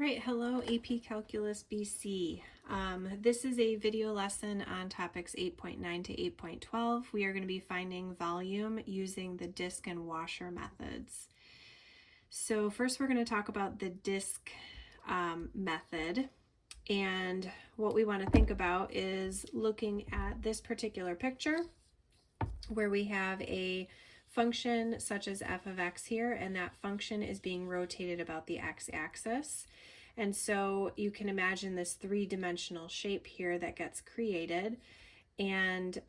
Right, hello AP Calculus BC. This is a video lesson on topics 8.9 to 8.12. We are going to be finding volume using the disk and washer methods. So first we're going to talk about the disk method, and what we want to think about is looking at this particular picture where we have a function such as f of x here, and that function is being rotated about the x-axis. And so you can imagine this three-dimensional shape here that gets created, and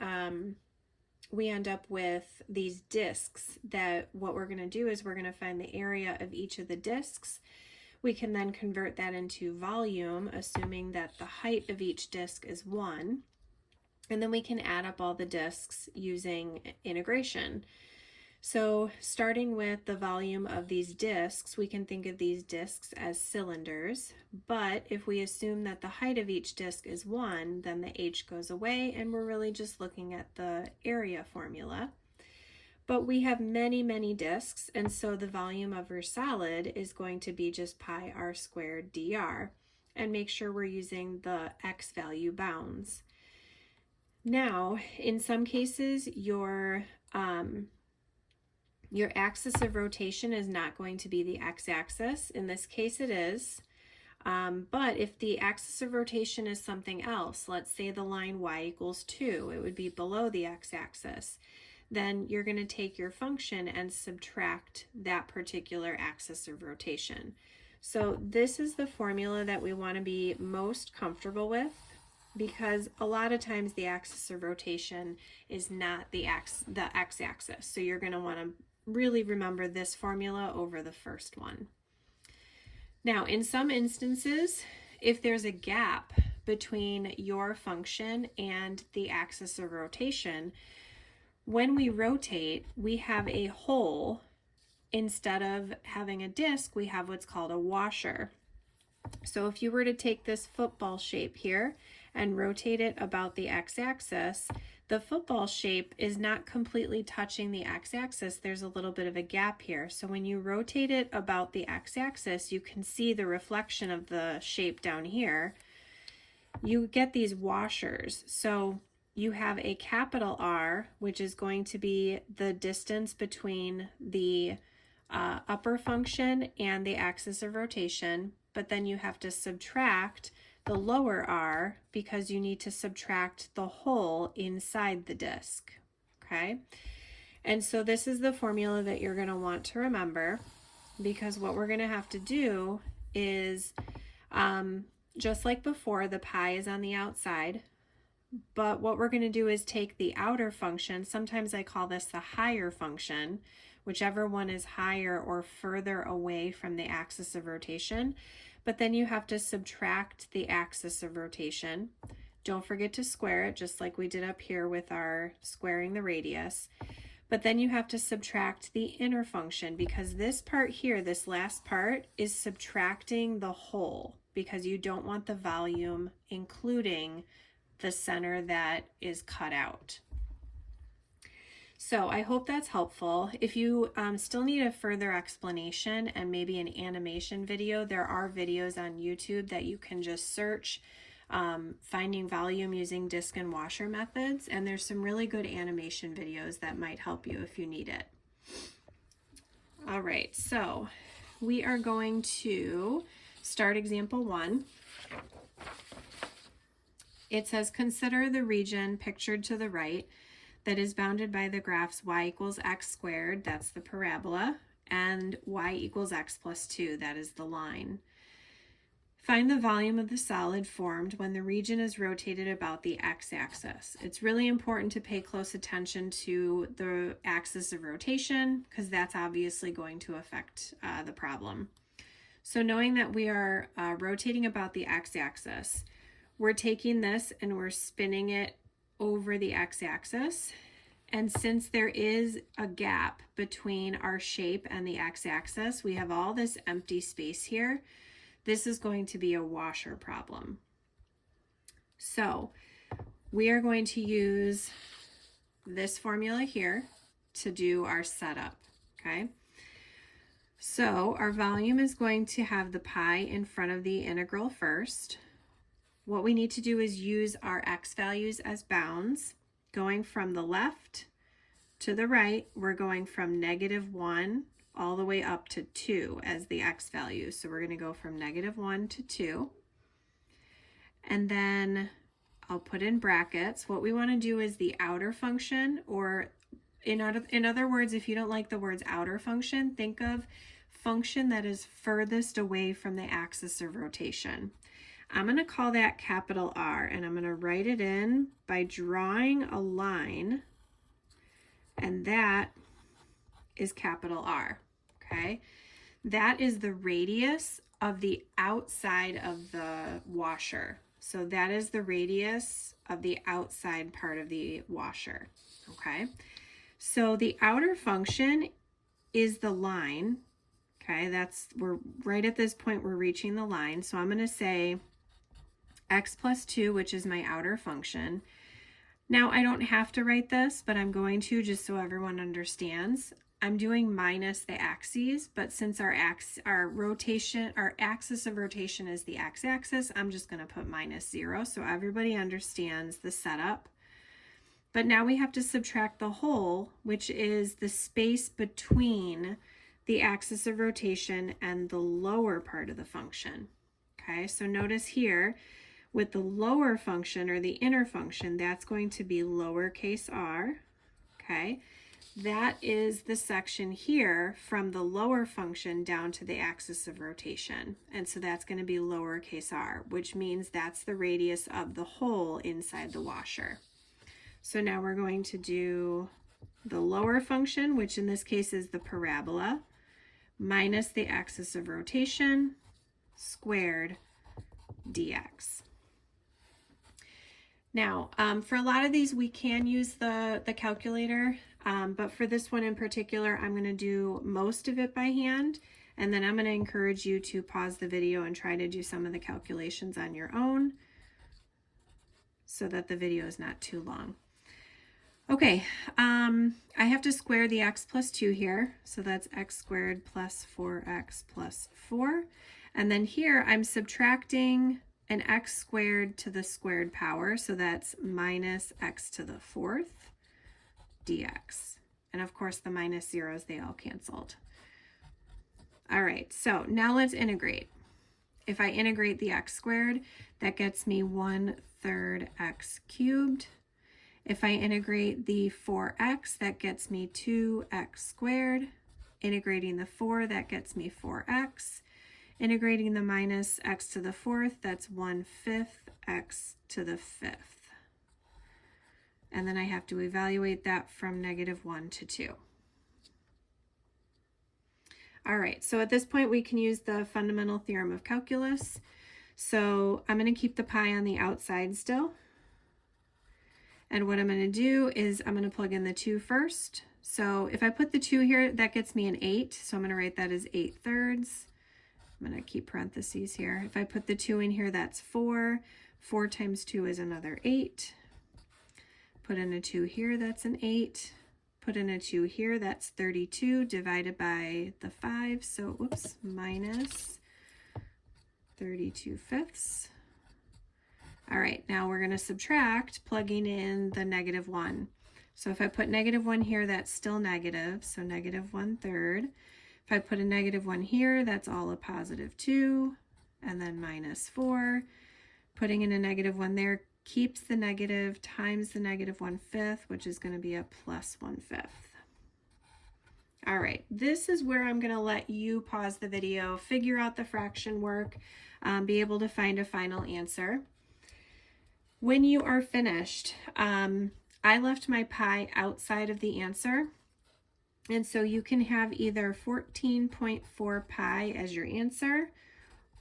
we end up with these disks that what we're going to do is we're going to find the area of each of the disks. We can then convert that into volume, assuming that the height of each disk is 1. And then we can add up all the disks using integration. So starting with the volume of these disks, we can think of these disks as cylinders, but if we assume that the height of each disk is 1, then the h goes away and we're really just looking at the area formula. But we have many disks, and so the volume of our solid is going to be just pi r squared dr, and make sure we're using the x value bounds. Now, in some cases, your axis of rotation is not going to be the x-axis. In this case it is, but if the axis of rotation is something else, let's say the line y equals 2, it would be below the x-axis, then you're going to take your function and subtract that particular axis of rotation. So this is the formula that we want to be most comfortable with, because a lot of times the axis of rotation is not the x-axis. So you're going to want to really remember this formula over the first one. Now, in some instances, if there's a gap between your function and the axis of rotation, when we rotate, we have a hole. Instead of having a disk, we have what's called a washer. So if you were to take this football shape here and rotate it about the x-axis, the football shape is not completely touching the x-axis. There's a little bit of a gap here. So when you rotate it about the x-axis, you can see the reflection of the shape down here. You get these washers. So you have a capital R, which is going to be the distance between the upper function and the axis of rotation, but then you have to subtract the lower r because you need to subtract the hole inside the disk, okay? And so this is the formula that you're going to want to remember, because what we're going to have to do is, just like before, the pi is on the outside, but what we're going to do is take the outer function. Sometimes I call this the higher function, whichever one is higher or further away from the axis of rotation. But then you have to subtract the axis of rotation. Don't forget to square it, just like we did up here with our squaring the radius. But then you have to subtract the inner function, because this part here, this last part, is subtracting the whole, because you don't want the volume including the center that is cut out. So I hope that's helpful. If you still need a further explanation and maybe an animation video, there are videos on YouTube that you can just search finding volume using disk and washer methods, and there's some really good animation videos that might help you if you need it. All right, so we are going to start example 1. It says, consider the region pictured to the right that is bounded by the graphs y equals x squared, that's the parabola, and y equals x plus 2, that is the line. Find the volume of the solid formed when the region is rotated about the x-axis. It's really important to pay close attention to the axis of rotation, because that's obviously going to affect the problem. So knowing that we are rotating about the x-axis, we're taking this and we're spinning it over the x-axis, and since there is a gap between our shape and the x-axis, we have all this empty space here. This is going to be a washer problem. So we are going to use this formula here to do our setup, okay? So our volume is going to have the pi in front of the integral first. What we need to do is use our x values as bounds. Going from the left to the right, we're going from -1 all the way up to 2 as the x value. So we're going to go from -1 to 2. And then I'll put in brackets. What we want to do is the outer function, or in other words, if you don't like the words outer function, think of function that is furthest away from the axis of rotation. I'm going to call that capital R, and I'm going to write it in by drawing a line, and that is capital R, okay? That is the radius of the outside of the washer. So that is the radius of the outside part of the washer, okay? So the outer function is the line, okay? We're right at this point, we're reaching the line. So I'm going to say x plus 2, which is my outer function. Now I don't have to write this, but I'm going to just so everyone understands. I'm doing minus the axes, but since our axis of rotation is the x-axis, I'm just going to put -0 so everybody understands the setup. But now we have to subtract the whole, which is the space between the axis of rotation and the lower part of the function. Okay, so notice here with the lower function or the inner function, that's going to be lowercase r. Okay, that is the section here from the lower function down to the axis of rotation. And so that's going to be lowercase r, which means that's the radius of the hole inside the washer. So now we're going to do the lower function, which in this case is the parabola, minus the axis of rotation squared dx. Now, for a lot of these, we can use the calculator, but for this one in particular, I'm going to do most of it by hand, and then I'm going to encourage you to pause the video and try to do some of the calculations on your own so that the video is not too long. Okay, I have to square the x plus 2 here, so that's x squared plus 4x plus 4. And then here I'm subtracting an x squared to the squared power, so that's minus x to the 4th dx. And of course the minus zeros, they all canceled. All right, so now let's integrate. If I integrate the x squared, that gets me 1/3 x cubed. If I integrate the 4x, that gets me 2x squared. Integrating the 4, that gets me 4x. Integrating the minus x to the 4th, that's 1/5 x to the 5th. And then I have to evaluate that from -1 to 2. All right, so at this point we can use the fundamental theorem of calculus. So I'm going to keep the pi on the outside still. And what I'm going to do is I'm going to plug in the 2 first. So if I put the 2 here, that gets me an 8. So I'm going to write that as 8/3. I'm going to keep parentheses here. If I put the 2 in here, that's 4. 4 times 2 is another 8. Put in a 2 here, that's an 8. Put in a 2 here, that's 32 divided by the 5. So, oops, minus 32/5. All right, now we're going to subtract, plugging in the -1. So if I put -1 here, that's still negative, so -1/3. If I put a -1 here, that's all a +2, and then -4. Putting in a -1 there keeps the negative times the -1/5, which is going to be a +1/5. All right, this is where I'm going to let you pause the video, figure out the fraction work, be able to find a final answer. When you are finished, I left my pi outside of the answer, and so you can have either 14.4 pi as your answer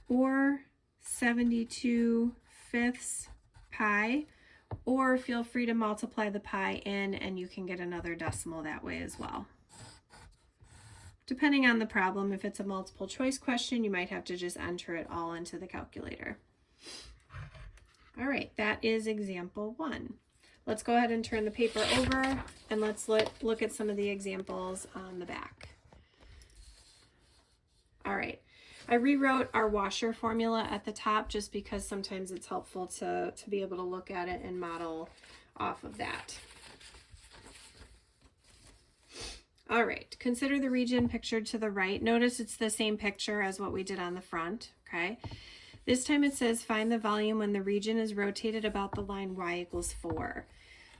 or 72/5 pi, or feel free to multiply the pi in and you can get another decimal that way as well. Depending on the problem, if it's a multiple choice question, you might have to just enter it all into the calculator. All right, that is example 1. Let's go ahead and turn the paper over and let's look at some of the examples on the back. All right. I rewrote our washer formula at the top just because sometimes it's helpful to be able to look at it and model off of that. All right, consider the region pictured to the right. Notice it's the same picture as what we did on the front, okay? This time it says find the volume when the region is rotated about the line y equals 4.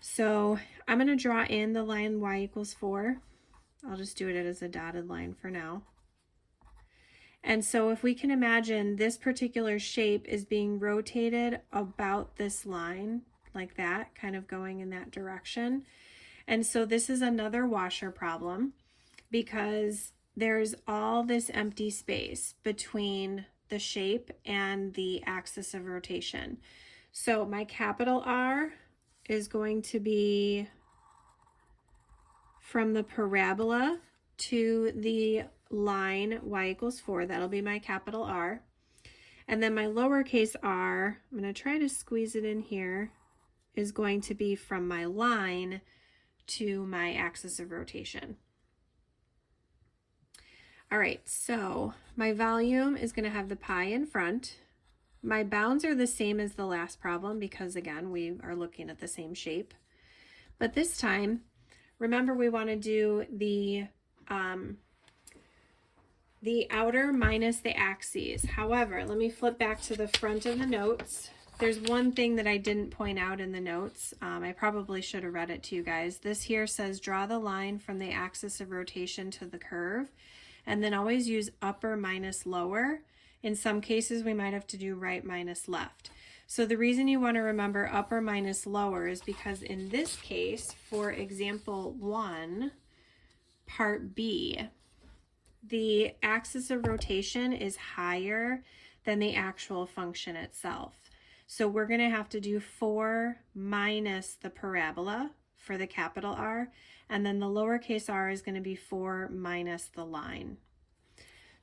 So I'm going to draw in the line y equals 4. I'll just do it as a dotted line for now. And so if we can imagine this particular shape is being rotated about this line, like that, kind of going in that direction. And so this is another washer problem because there's all this empty space between the shape and the axis of rotation. So my capital R is going to be from the parabola to the line y equals 4. That'll be my capital R. And then my lowercase r, I'm going to try to squeeze it in here, is going to be from my line to my axis of rotation. All right, so my volume is going to have the pi in front. My bounds are the same as the last problem because, again, we are looking at the same shape. But this time, remember we want to do the outer minus the axes. However, let me flip back to the front of the notes. There's one thing that I didn't point out in the notes. I probably should have read it to you guys. This here says draw the line from the axis of rotation to the curve, and then always use upper minus lower. In some cases, we might have to do right minus left. So the reason you want to remember upper minus lower is because in this case, for example 1, part B, the axis of rotation is higher than the actual function itself. So we're going to have to do 4 minus the parabola for the capital R, and then the lowercase r is going to be 4 minus the line.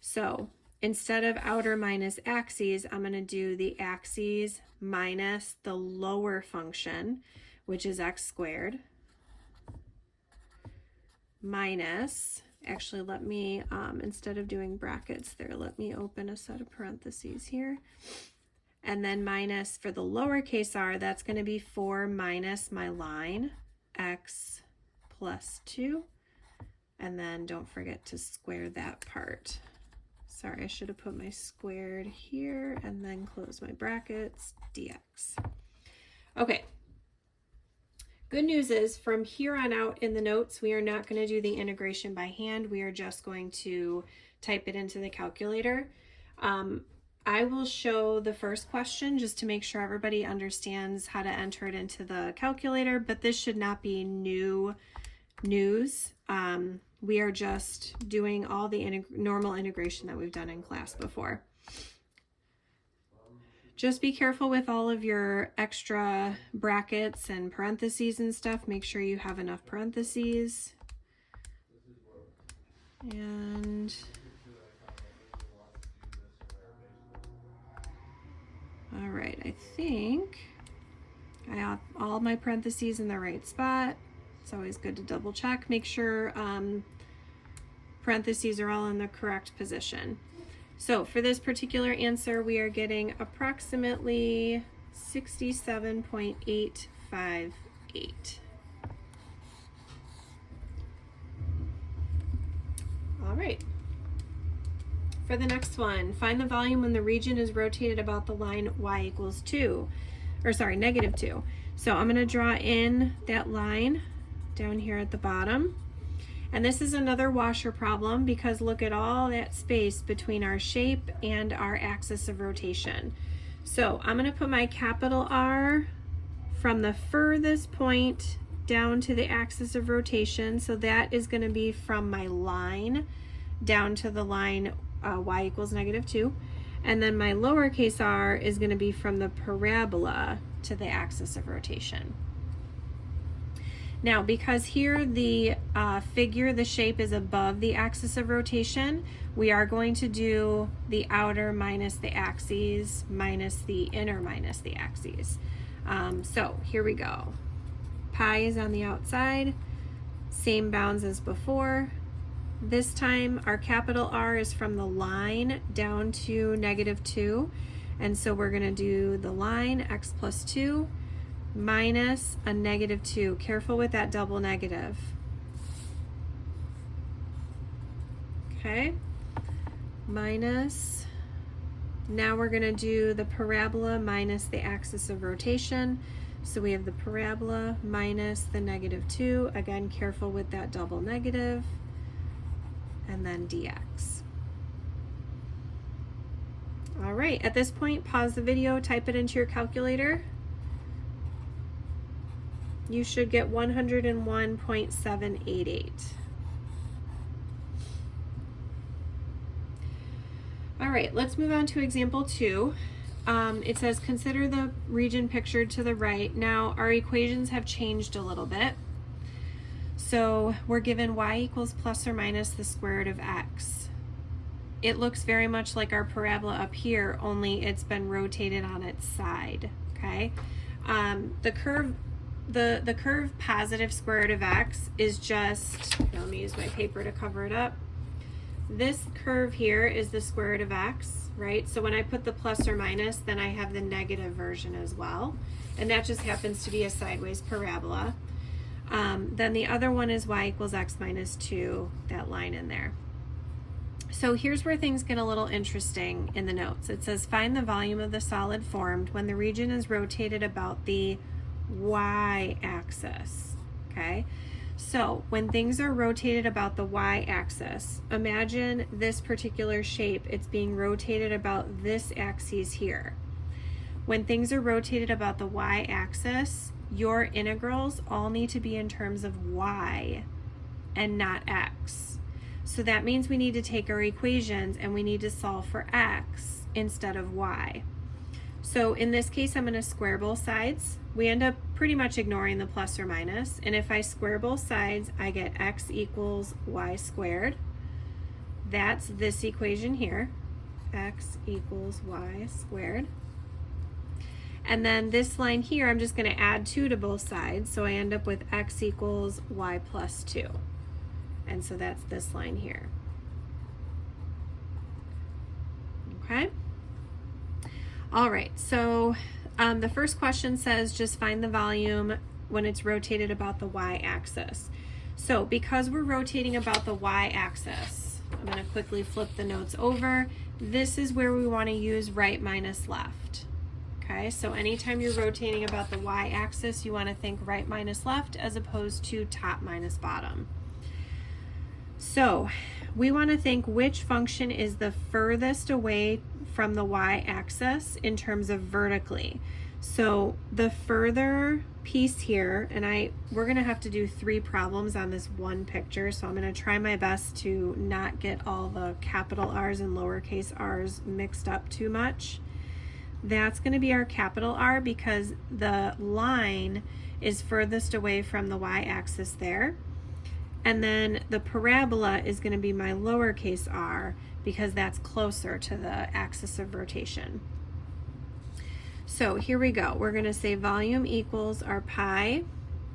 So instead of outer minus axes, I'm going to do the axes minus the lower function, which is x squared, minus, actually let me, instead of doing brackets there, let me open a set of parentheses here. And then minus for the lowercase r, that's going to be 4 minus my line, x plus 2. And then don't forget to square that part. Sorry, I should have put my squared here and then close my brackets, dx. Okay. Good news is from here on out in the notes, we are not going to do the integration by hand. We are just going to type it into the calculator. I will show the first question just to make sure everybody understands how to enter it into the calculator, but this should not be new news. We are just doing all the normal integration that we've done in class before. Just be careful with all of your extra brackets and parentheses and stuff. Make sure you have enough parentheses. And all right, I think I have all my parentheses in the right spot. It's always good to double check. Make sure parentheses are all in the correct position. So for this particular answer, we are getting approximately 67.858. All right. For the next one, find the volume when the region is rotated about the line y equals 2, or sorry, negative 2. So I'm going to draw in that line down here at the bottom. And this is another washer problem because look at all that space between our shape and our axis of rotation. So I'm going to put my capital R from the furthest point down to the axis of rotation. So that is going to be from my line down to the line y equals negative 2. And then my lowercase r is going to be from the parabola to the axis of rotation. Now, because here the figure, the shape is above the axis of rotation, we are going to do the outer minus the axes minus the inner minus the axes. So here we go. Pi is on the outside, same bounds as before. This time our capital R is from the line down to -2. And so we're going to do the line x plus 2 minus a -2. Careful with that double negative. Okay. Minus, now we're going to do the parabola minus the axis of rotation. So we have the parabola minus the -2. Again, careful with that double negative. And then dx. All right, at this point, pause the video, type it into your calculator. You should get 101.788. All right, let's move on to example 2. It says, consider the region pictured to the right. Now, our equations have changed a little bit. So we're given y equals plus or minus the square root of x. It looks very much like our parabola up here, only it's been rotated on its side, okay? The curve positive square root of x is just, let me use my paper to cover it up. This curve here is the square root of x, right? So when I put the plus or minus, then I have the negative version as well. And that just happens to be a sideways parabola. Then the other one is y equals x minus 2, that line in there. So here's where things get a little interesting in the notes. It says, find the volume of the solid formed when the region is rotated about the y-axis, okay? So when things are rotated about the y-axis, imagine this particular shape, it's being rotated about this axis here. When things are rotated about the y-axis, your integrals all need to be in terms of y and not x. So that means we need to take our equations and we need to solve for x instead of y. So in this case, I'm going to square both sides. We end up pretty much ignoring the plus or minus. And if I square both sides, I get x equals y squared. That's this equation here, x equals y squared. And then this line here, I'm just going to add 2 to both sides. So I end up with x equals y plus 2. And so that's this line here. Okay. All right, so the first question says just find the volume when it's rotated about the y-axis. So because we're rotating about the y-axis, I'm going to quickly flip the notes over. This is where we want to use right minus left. Okay, so anytime you're rotating about the y-axis, you want to think right minus left as opposed to top minus bottom. So we want to think which function is the furthest away from the y-axis in terms of vertically. So the further piece here, and we're going to have to do 3 problems on this one picture, so I'm going to try my best to not get all the capital R's and lowercase r's mixed up too much. That's going to be our capital R because the line is furthest away from the y-axis there. And then the parabola is going to be my lowercase r because that's closer to the axis of rotation. So here we go. We're going to say volume equals our pi.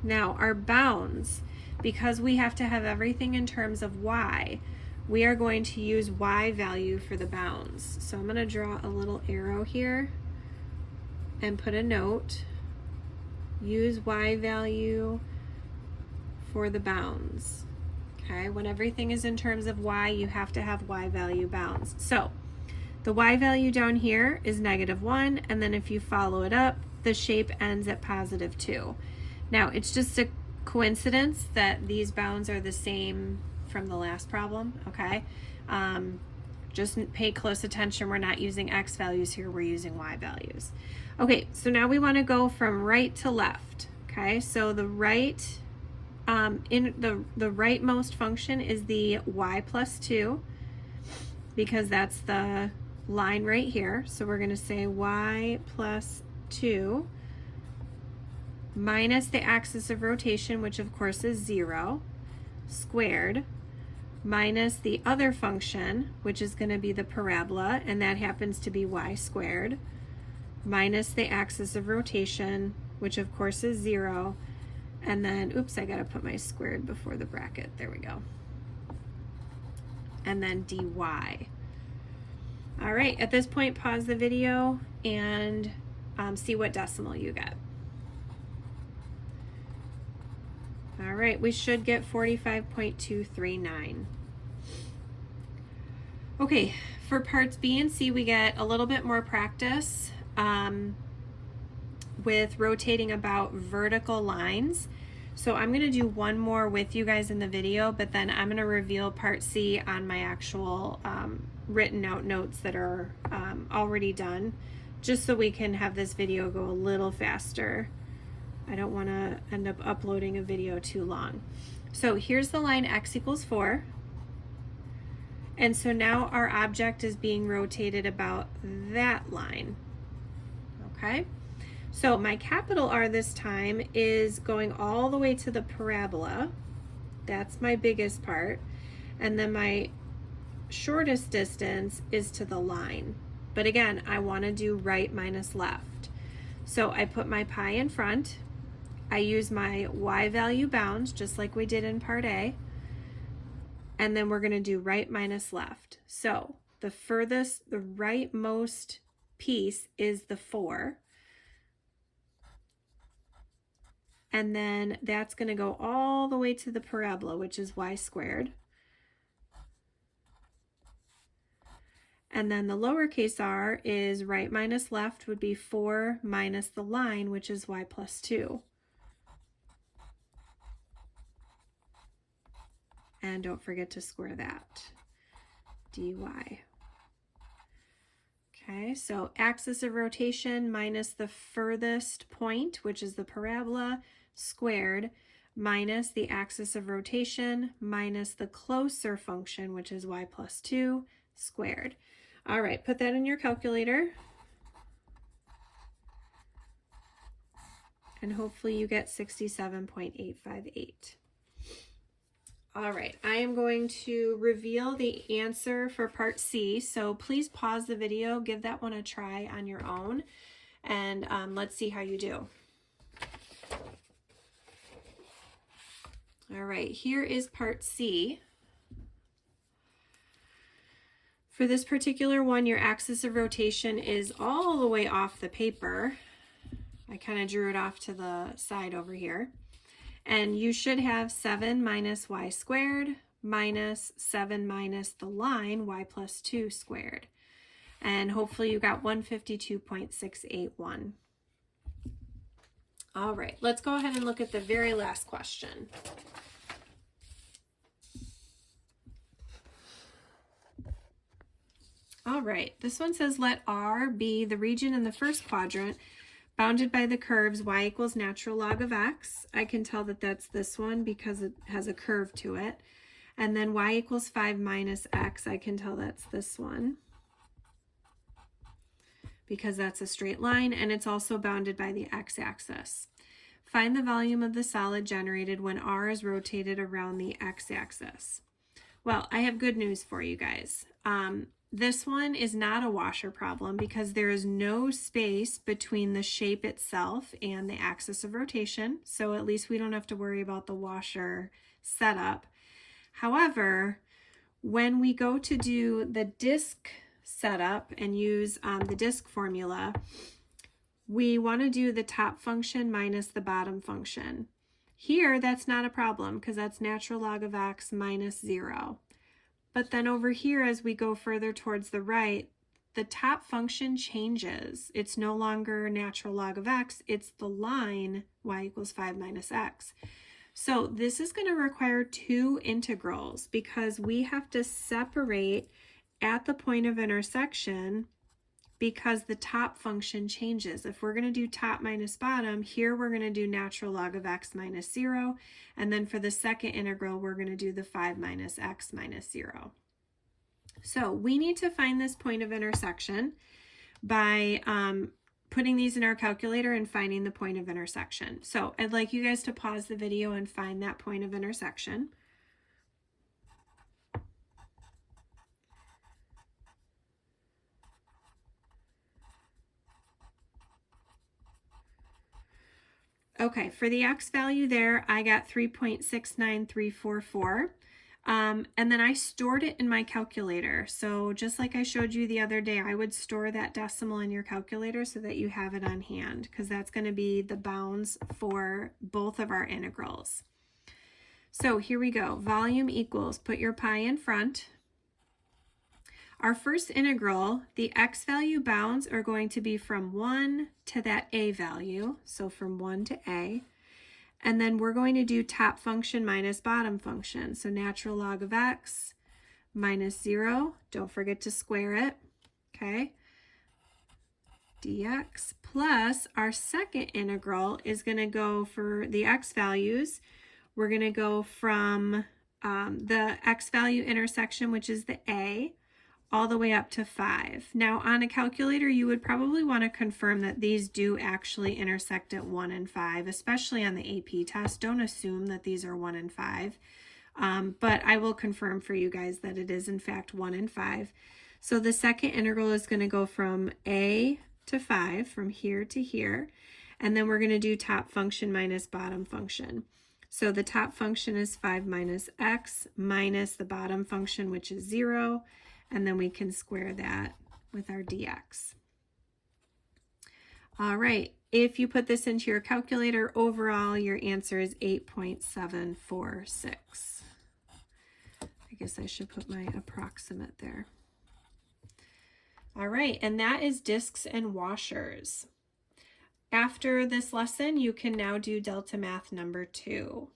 Now our bounds, because we have to have everything in terms of y, we are going to use y value for the bounds. So I'm going to draw a little arrow here and put a note. Use y value for the bounds. Okay, when everything is in terms of y, you have to have y value bounds. So the y value down here is -1, and then if you follow it up, the shape ends at +2. Now it's just a coincidence that these bounds are the same from the last problem, okay? Just pay close attention, we're not using x values here, we're using y values. Okay, so now we want to go from right to left, okay? So the right, in the rightmost function is the y plus 2, because that's the line right here. So we're going to say y plus 2 minus the axis of rotation, which of course is 0, squared, minus the other function, which is going to be the parabola, and that happens to be y squared, minus the axis of rotation, which of course is 0, and then, oops, I got to put my squared before the bracket. There we go. and then dy. All right, at this point, pause the video and see what decimal you get. All right, we should get 45.239. Okay, for parts B and C, we get a little bit more practice with rotating about vertical lines. So I'm going to do one more with you guys in the video, but then I'm going to reveal part C on my actual written out notes that are already done, just so we can have this video go a little faster. I don't want to end up uploading a video too long. So here's the line x equals 4. And so now our object is being rotated about that line. Okay? So my capital R this time is going all the way to the parabola. That's my biggest part. And then my shortest distance is to the line. But again, I want to do right minus left. So I put my pi in front. I use my y value bounds, just like we did in part A. And then we're going to do right minus left. So the rightmost piece is the 4. And then that's going to go all the way to the parabola, which is y squared. And then the lowercase r is right minus left would be 4 minus the line, which is y plus 2. And don't forget to square that, dy. Okay, so axis of rotation minus the furthest point, which is the parabola, squared, minus the axis of rotation minus the closer function, which is y plus 2, squared. All right, put that in your calculator. And hopefully you get 67.858. All right, I am going to reveal the answer for part C. So please pause the video, give that one a try on your own, and let's see how you do. All right, here is part C. For this particular one, your axis of rotation is all the way off the paper. I kind of drew it off to the side over here. And you should have 7 minus y squared minus 7 minus the line y plus 2 squared. And hopefully you got 152.681. All right, let's go ahead and look at the very last question. All right, this one says let R be the region in the first quadrant bounded by the curves y equals natural log of x. I can tell that that's this one because it has a curve to it. And then y equals 5 minus x, I can tell that's this one because that's a straight line, and it's also bounded by the x-axis. Find the volume of the solid generated when R is rotated around the x-axis. Well, I have good news for you guys. This one is not a washer problem because there is no space between the shape itself and the axis of rotation, so at least we don't have to worry about the washer setup. However, when we go to do the disk setup and use the disk formula, we want to do the top function minus the bottom function. Here, that's not a problem because that's natural log of x minus 0. But then over here, as we go further towards the right, the top function changes. It's no longer natural log of x, it's the line y equals 5 minus x. So this is going to require two integrals because we have to separate at the point of intersection because the top function changes. If we're going to do top minus bottom, here we're going to do natural log of x minus 0, and then for the second integral, we're going to do the 5 minus x minus 0. So we need to find this point of intersection by putting these in our calculator and finding the point of intersection. So I'd like you guys to pause the video and find that point of intersection. Okay, for the x value there, I got 3.69344. And then I stored it in my calculator. So just like I showed you the other day, I would store that decimal in your calculator so that you have it on hand, because that's going to be the bounds for both of our integrals. So here we go. Volume equals, put your pi in front. Our first integral, the x value bounds are going to be from 1 to that a value, so from 1 to a. And then we're going to do top function minus bottom function. So natural log of x minus 0. Don't forget to square it. Okay. Dx plus our second integral is going to go for the x values. We're going to go from the x value intersection, which is the a, all the way up to 5. Now on a calculator, you would probably want to confirm that these do actually intersect at 1 and 5, especially on the AP test. Don't assume that these are 1 and 5, but I will confirm for you guys that it is in fact 1 and 5. So the second integral is going to go from a to 5, from here to here, and then we're going to do top function minus bottom function. So the top function is 5 minus x minus the bottom function, which is 0, and then we can square that with our dx. All right, if you put this into your calculator, overall your answer is 8.746. I guess I should put my approximate there. All right, and that is discs and washers. After this lesson, you can now do Delta Math number 2.